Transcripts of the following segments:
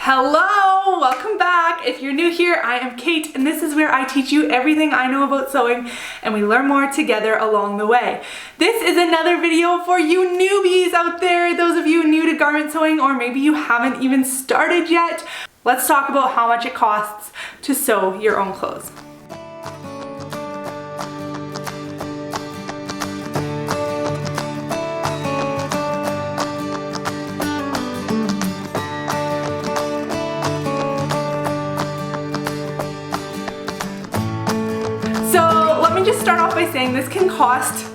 Hello, welcome back. If you're new here, I am Kate, and this is where I teach you everything I know about sewing, and we learn more together along the way. This is another video for you newbies out there, those of you new to garment sewing, or maybe you haven't even started yet. Let's talk about how much it costs to sew your own clothes. Just start off by saying this can cost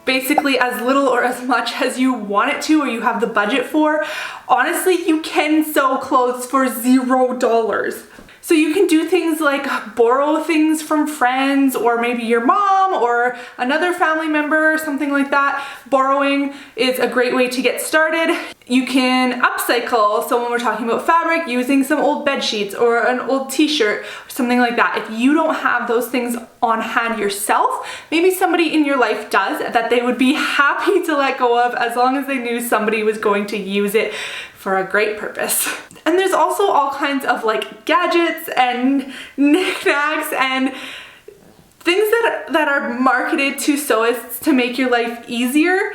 basically as little or as much as you want it to or you have the budget for. Honestly, you can sew clothes for $0. So you can do things like borrow things from friends or maybe your mom or another family member or something like that. Borrowing is a great way to get started. You can upcycle, so when we're talking about fabric, using some old bed sheets or an old t-shirt or something like that. If you don't have those things on hand yourself, maybe somebody in your life does that they would be happy to let go of as long as they knew somebody was going to use it for a great purpose. And there's also all kinds of like gadgets and knickknacks and things that are marketed to sewists to make your life easier,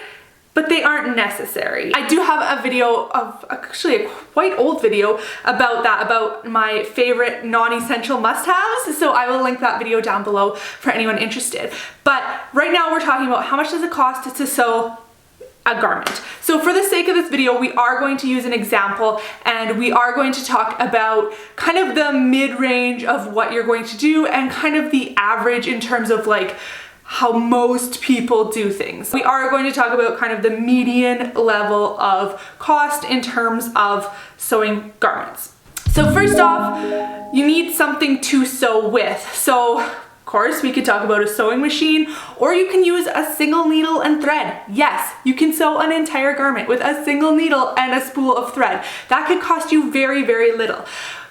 but they aren't necessary. I do have a video of, actually a quite old video about that, about my favorite non-essential must-haves, so I will link that video down below for anyone interested. But right now we're talking about how much does it cost to sew a garment. So for the sake of this video, we are going to use an example and we are going to talk about kind of the mid-range of what you're going to do and kind of the average in terms of like how most people do things. We are going to talk about kind of the median level of cost in terms of sewing garments. So first off, you need something to sew with. So of course, we could talk about a sewing machine, or you can use a single needle and thread. Yes, you can sew an entire garment with a single needle and a spool of thread. That could cost you very, very little.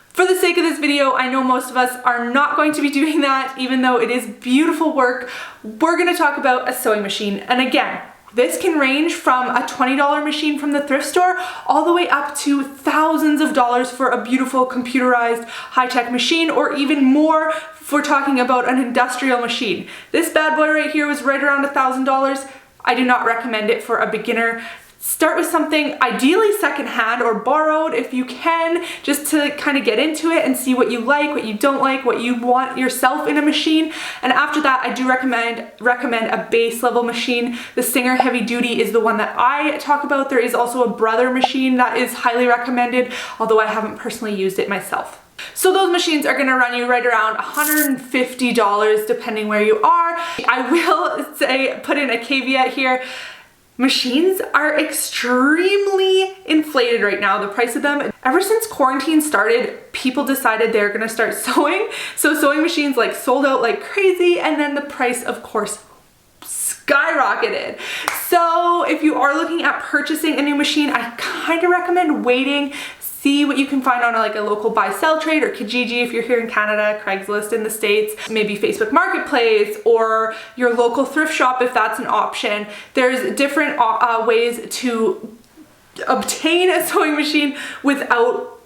For the sake of this video, I know most of us are not going to be doing that, even though it is beautiful work. We're gonna talk about a sewing machine. And again, this can range from a $20 machine from the thrift store all the way up to thousands of dollars for a beautiful computerized high-tech machine, or even more if we're talking about an industrial machine. This bad boy right here was right around $1,000. I do not recommend it for a beginner. Start with something ideally secondhand or borrowed if you can, just to kind of get into it and see what you like, what you don't like, what you want yourself in a machine. And after that, I do recommend a base level machine. The Singer Heavy Duty is the one that I talk about. There is also a Brother machine that is highly recommended, although I haven't personally used it myself. So those machines are gonna run you right around $150 depending where you are. I will say, put in a caveat here, machines are extremely inflated right now, the price of them. Ever since quarantine started, people decided they're gonna start sewing. So sewing machines like sold out like crazy, and then the price, of course, skyrocketed. So if you are looking at purchasing a new machine, I kind of recommend waiting. See what you can find on like a local buy-sell trade, or Kijiji if you're here in Canada, Craigslist in the States, maybe Facebook Marketplace, or your local thrift shop if that's an option. There's different ways to obtain a sewing machine without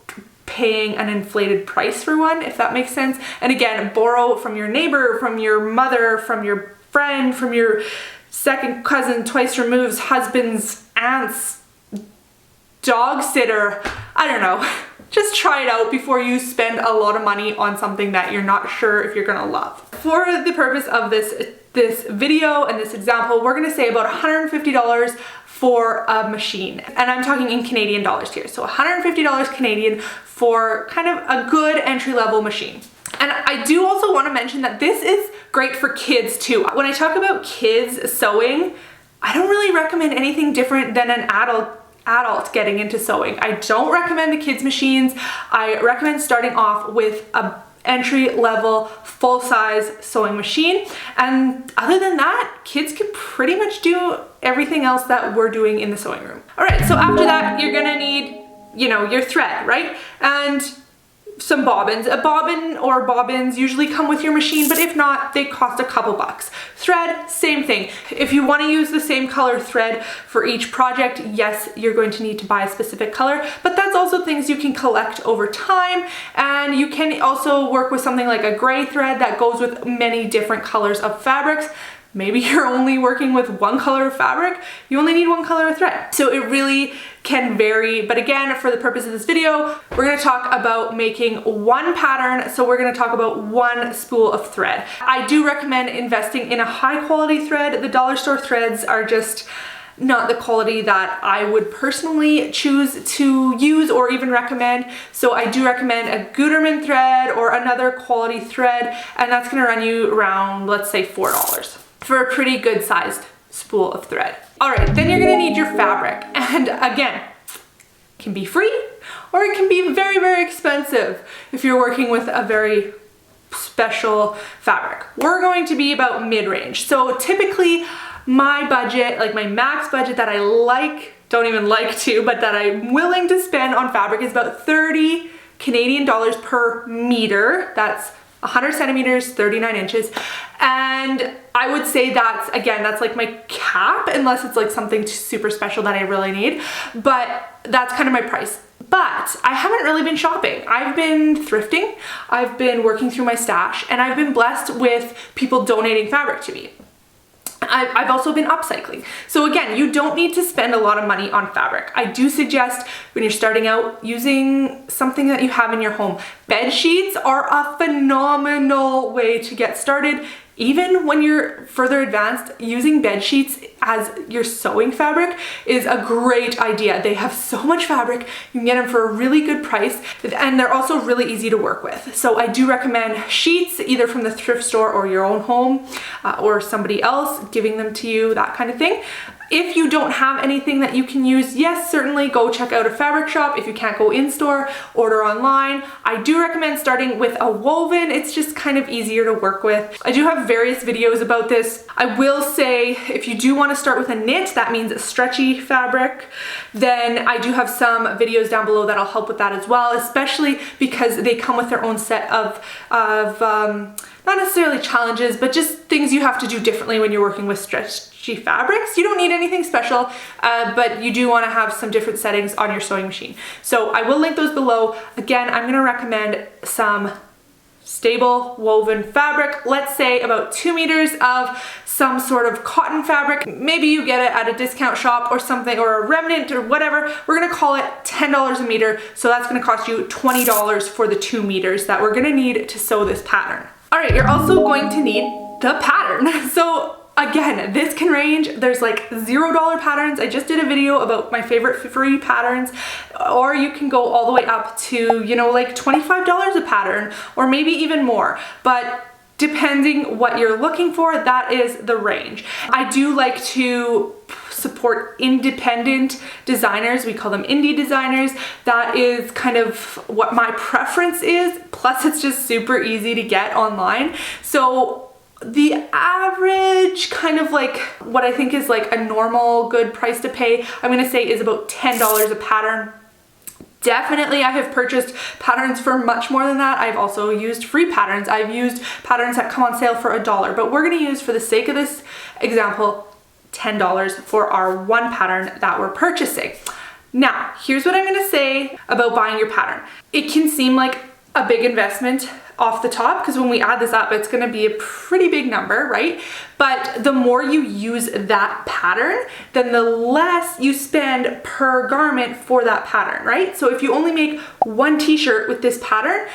paying an inflated price for one, if that makes sense. And again, borrow from your neighbor, from your mother, from your friend, from your second cousin, twice removed, husband's aunts, dog sitter, I don't know. Just try it out before you spend a lot of money on something that you're not sure if you're gonna love. For the purpose of this video and this example, we're gonna say about $150 for a machine. And I'm talking in Canadian dollars here. So $150 Canadian for kind of a good entry-level machine. And I do also wanna mention that this is great for kids too. When I talk about kids sewing, I don't really recommend anything different than an adult getting into sewing. I don't recommend the kids machines. I recommend starting off with a entry-level full-size sewing machine, and other than that, kids can pretty much do everything else that we're doing in the sewing room. All right, so after that, you're gonna need, you know, your thread, right? And some bobbins. A bobbin or bobbins usually come with your machine, but if not, they cost a couple bucks. Thread, same thing. If you want to use the same color thread for each project, yes, you're going to need to buy a specific color, but that's also things you can collect over time. And you can also work with something like a gray thread that goes with many different colors of fabrics. Maybe you're only working with one color of fabric, you only need one color of thread. So it really can vary, but again, for the purpose of this video, we're gonna talk about making one pattern, so we're gonna talk about one spool of thread. I do recommend investing in a high quality thread. The dollar store threads are just not the quality that I would personally choose to use or even recommend. So I do recommend a Gutermann thread or another quality thread, and that's gonna run you around, let's say $4 for a pretty good sized spool of thread. All right, then you're gonna need your fabric. And again, it can be free or it can be very, very expensive if you're working with a very special fabric. We're going to be about mid-range. So typically my budget, like my max budget that I like, don't even like to, but that I'm willing to spend on fabric is about 30 Canadian dollars per meter. That's 100 centimeters, 39 inches. And I would say that's, again, that's like my cap, unless it's like something super special that I really need. But that's kind of my price. But I haven't really been shopping. I've been thrifting, I've been working through my stash, and I've been blessed with people donating fabric to me. I've also been upcycling. So again, you don't need to spend a lot of money on fabric. I do suggest when you're starting out using something that you have in your home. Bed sheets are a phenomenal way to get started. Even when you're further advanced, using bed sheets as your sewing fabric is a great idea. They have so much fabric, you can get them for a really good price, and they're also really easy to work with. So I do recommend sheets, either from the thrift store or your own home, or somebody else giving them to you, that kind of thing. If you don't have anything that you can use, yes, certainly go check out a fabric shop. If you can't go in store, order online. I do recommend starting with a woven. It's just kind of easier to work with. I do have various videos about this. I will say if you do want to start with a knit, that means a stretchy fabric, then I do have some videos down below that'll help with that as well, especially because they come with their own set of not necessarily challenges, but just things you have to do differently when you're working with stretchy fabrics. You don't need anything special, but you do want to have some different settings on your sewing machine. So I will link those below. Again, I'm going to recommend some stable woven fabric, let's say about 2 meters of some sort of cotton fabric. Maybe you get it at a discount shop or something, or a remnant or whatever. We're gonna call it $10 a meter. So that's gonna cost you $20 for the 2 meters that we're gonna need to sew this pattern. All right, you're also going to need the pattern. So again, this can range. There's like $0 patterns. I just did a video about my favorite free patterns, or you can go all the way up to, you know, like $25 a pattern, or maybe even more. But depending what you're looking for, that is the range. I do like to support independent designers. We call them indie designers. That is kind of what my preference is. Plus it's just super easy to get online. So the average kind of like what I think is like a normal good price to pay, I'm gonna say is about $10 a pattern. Definitely, I have purchased patterns for much more than that. I've also used free patterns. I've used patterns that come on sale for $1, but we're gonna use, for the sake of this example, $10 for our one pattern that we're purchasing. Now, here's what I'm gonna say about buying your pattern. It can seem like a big investment off the top, because when we add this up, it's gonna be a pretty big number, right? But the more you use that pattern, then the less you spend per garment for that pattern, right? So if you only make one t-shirt with this pattern,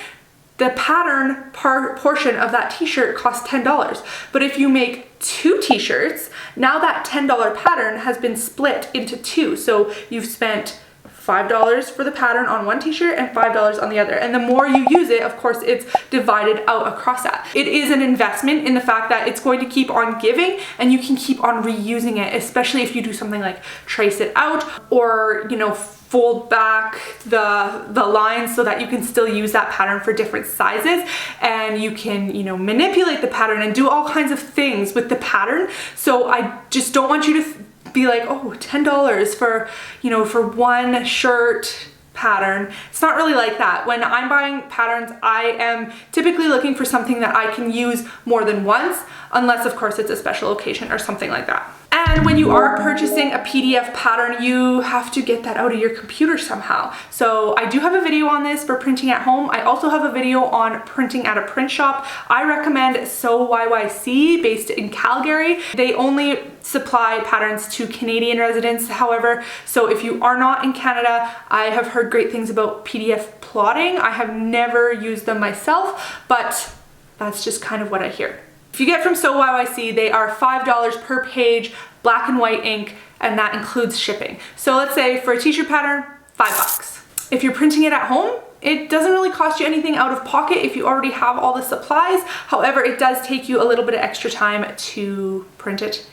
the pattern portion of that t-shirt costs $10. But if you make 2 t-shirts, now that $10 pattern has been split into 2. So you've spent $5 for the pattern on one t-shirt and $5 on the other. And the more you use it, of course, it's divided out across that. It is an investment in the fact that it's going to keep on giving, and you can keep on reusing it, especially if you do something like trace it out, or, you know, fold back the lines so that you can still use that pattern for different sizes, and you can, you know, manipulate the pattern and do all kinds of things with the pattern. So I just don't want you to be like, oh, $10 for, you know, for one shirt pattern. It's not really like that. When I'm buying patterns, I am typically looking for something that I can use more than once, unless of course it's a special occasion or something like that. And when you are purchasing a PDF pattern, you have to get that out of your computer somehow. So I do have a video on this for printing at home. I also have a video on printing at a print shop. I recommend Sew YYC, based in Calgary. They only supply patterns to Canadian residents, however, so if you are not in Canada, I have heard great things about PDF plotting. I have never used them myself, but that's just kind of what I hear. If you get from Sew YYC, they are $5 per page, black and white ink, and that includes shipping. So let's say for a t-shirt pattern, $5. If you're printing it at home, it doesn't really cost you anything out of pocket if you already have all the supplies. However, it does take you a little bit of extra time to print it,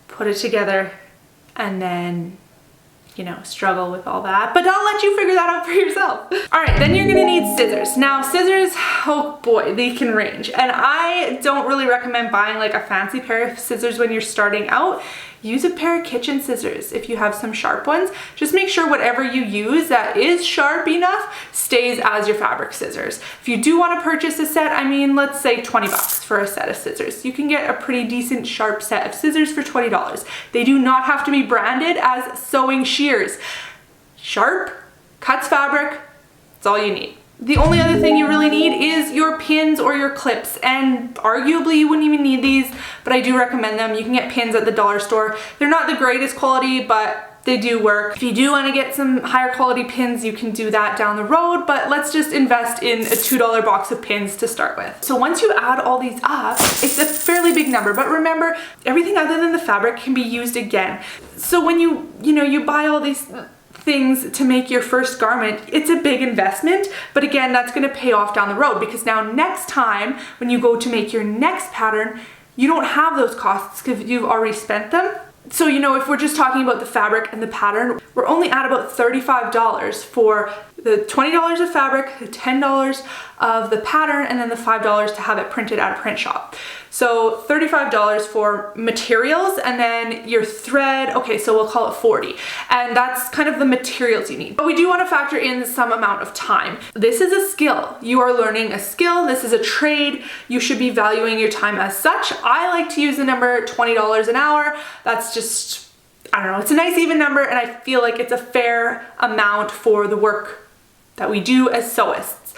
put it together, and then, you know, struggle with all that, but I'll let you figure that out for yourself. All right, then you're gonna need scissors. Now scissors, oh boy, they can range. And I don't really recommend buying like a fancy pair of scissors when you're starting out. Use a pair of kitchen scissors if you have some sharp ones. Just make sure whatever you use that is sharp enough stays as your fabric scissors. If you do want to purchase a set, I mean, let's say $20 for a set of scissors. You can get a pretty decent sharp set of scissors for $20. They do not have to be branded as sewing shears. Sharp, cuts fabric, that's all you need. The only other thing you really need is your pins or your clips, and arguably you wouldn't even need these, but I do recommend them. You can get pins at the dollar store. They're not the greatest quality, but they do work. If you do want to get some higher quality pins, you can do that down the road, but let's just invest in a $2 box of pins to start with. So once you add all these up, it's a fairly big number, but remember, everything other than the fabric can be used again. So when you buy all these things to make your first garment, it's a big investment, but again, that's going to pay off down the road, because now next time when you go to make your next pattern, you don't have those costs because you've already spent them. So, you know, if we're just talking about the fabric and the pattern, we're only at about $35 for the $20 of fabric, the $10 of the pattern, and then the $5 to have it printed at a print shop. So $35 for materials, and then your thread, okay, so we'll call it $40. And that's kind of the materials you need. But we do want to factor in some amount of time. This is a skill. You are learning a skill. This is a trade. You should be valuing your time as such. I like to use the number $20 an hour. That's just, I don't know, it's a nice even number, and I feel like it's a fair amount for the work that we do as sewists,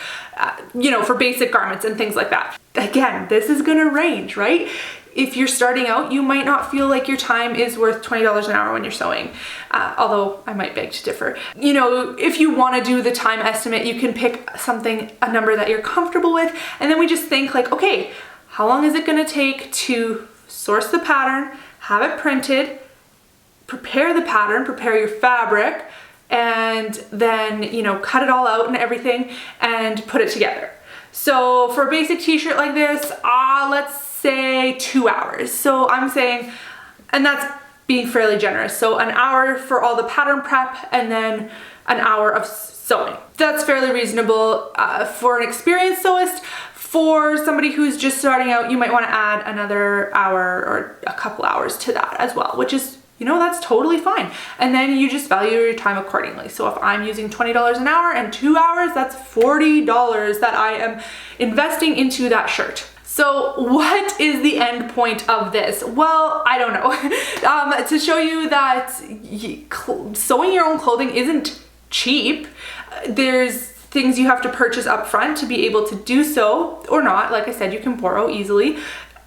you know, for basic garments and things like that. Again, this is gonna range, right? If you're starting out, you might not feel like your time is worth $20 an hour when you're sewing, although I might beg to differ. You know, if you wanna do the time estimate, you can pick a number that you're comfortable with, and then we just think like, okay, how long is it gonna take to source the pattern, have it printed, prepare the pattern, prepare your fabric, and then, you know, cut it all out and everything and put it together. So for a basic t-shirt like this, let's say 2 hours. So I'm saying, and that's being fairly generous. So an hour for all the pattern prep and then an hour of sewing. That's fairly reasonable for an experienced sewist. For somebody who's just starting out, you might want to add another hour or a couple hours to that as well, which is, you know, that's totally fine. And then you just value your time accordingly. So if I'm using $20 an hour and 2 hours, that's $40 that I am investing into that shirt. So what is the end point of this? Well, I don't know. To show you that sewing your own clothing isn't cheap. There's things you have to purchase up front to be able to do so, or not. Like I said, you can borrow easily.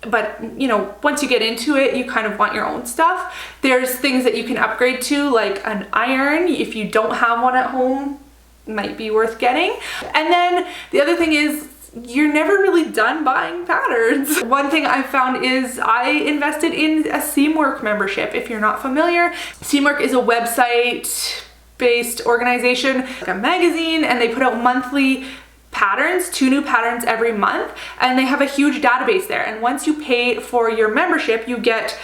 But, you know, once you get into it, you kind of want your own stuff. There's things that you can upgrade to, like an iron. If you don't have one at home, might be worth getting. And then the other thing is, you're never really done buying patterns. One thing I found is I invested in a Seamwork membership. If you're not familiar, Seamwork is a website-based organization, like a magazine, and they put out monthly patterns, 2 new patterns every month, and they have a huge database there. And once you pay for your membership, you get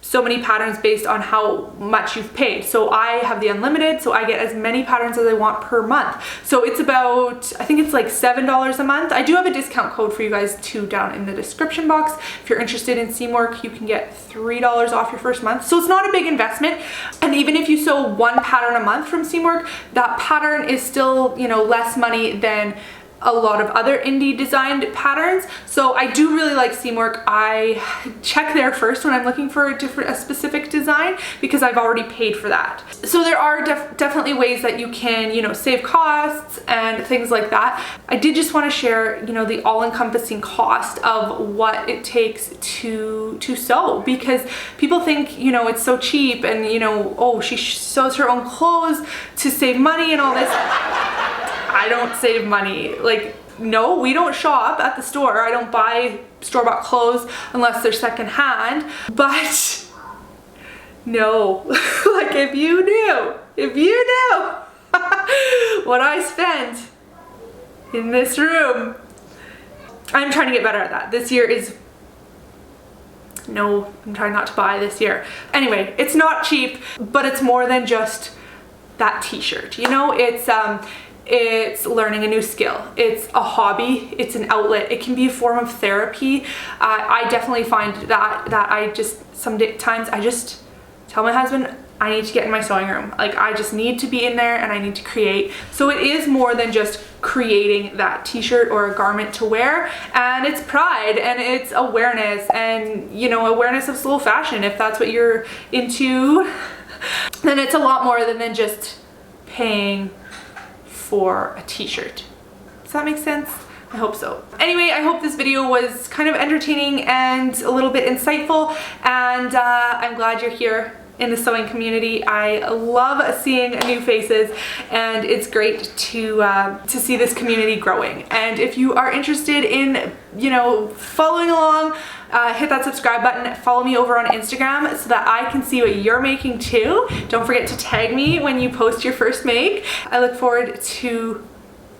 so many patterns based on how much you've paid. So I have the unlimited, so I get as many patterns as I want per month. So it's about, I think it's like $7 a month. I do have a discount code for you guys too down in the description box. If you're interested in Seamwork, you can get $3 off your first month. So it's not a big investment. And even if you sew one pattern a month from Seamwork, that pattern is still, you know, less money than a lot of other indie designed patterns. So I do really like Seamwork. I check there first when I'm looking for a specific design because I've already paid for that. So there are definitely ways that you can, you know, save costs and things like that. I did just want to share, you know, the all-encompassing cost of what it takes to sew, because people think, you know, it's so cheap and, you know, oh, she sews her own clothes to save money and all this. I don't save money. Like, no, we don't shop at the store. I don't buy store-bought clothes unless they're secondhand. But no, like if you knew what I spent in this room, I'm trying to get better at that. This year is, no, I'm trying not to buy this year. Anyway, it's not cheap, but it's more than just that t-shirt, you know? It's learning a new skill. It's a hobby. It's an outlet. It can be a form of therapy. I definitely find that I just, sometimes I just tell my husband, I need to get in my sewing room. Like, I just need to be in there and I need to create. So it is more than just creating that t-shirt or a garment to wear, and it's pride and it's awareness and, you know, awareness of slow fashion. If that's what you're into, then it's a lot more than just paying for a t-shirt. Does that make sense? I hope so. Anyway, I hope this video was kind of entertaining and a little bit insightful, and I'm glad you're here in the sewing community. I love seeing new faces, and it's great to see this community growing. And if you are interested in, you know, following along, hit that subscribe button, follow me over on Instagram so that I can see what you're making too. Don't forget to tag me when you post your first make. I look forward to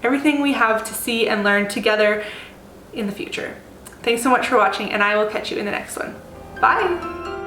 everything we have to see and learn together in the future. Thanks so much for watching, and I will catch you in the next one. Bye!